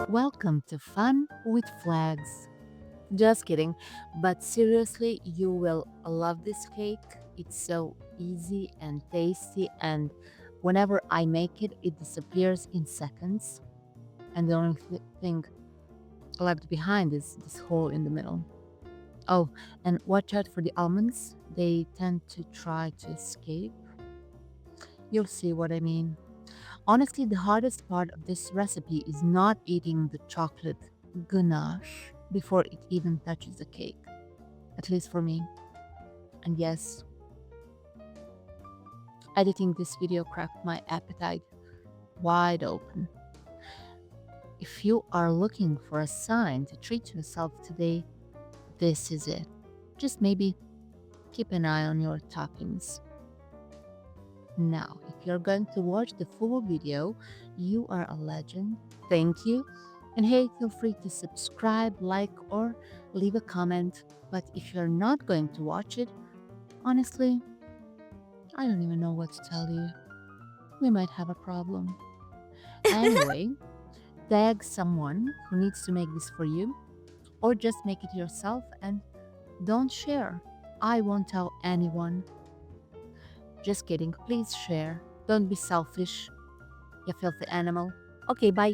welcome to Fun with Flags. Just kidding, but seriously, you will love this cake. It's so easy and tasty, and whenever I make it, it disappears in seconds. And the only thing left behind is this hole in the middle. Oh, and watch out for the almonds, they tend to try to escape. You'll see what I mean. Honestly, the hardest part of this recipe is not eating the chocolate ganache before it even touches the cake, at least for me. And yes, editing this video cracked my appetite wide open. If you are looking for a sign to treat yourself today, this is it. Just maybe keep an eye on your toppings. Now, if you're going to watch the full video, you are a legend. Thank you. And hey, feel free to subscribe, like, or leave a comment. But if you're not going to watch it, honestly, I don't even know what to tell you. We might have a problem. Anyway, tag someone who needs to make this for you, or just make it yourself and don't share. I won't tell anyone. Just kidding, please share. Don't be selfish, you filthy animal. Okay, bye.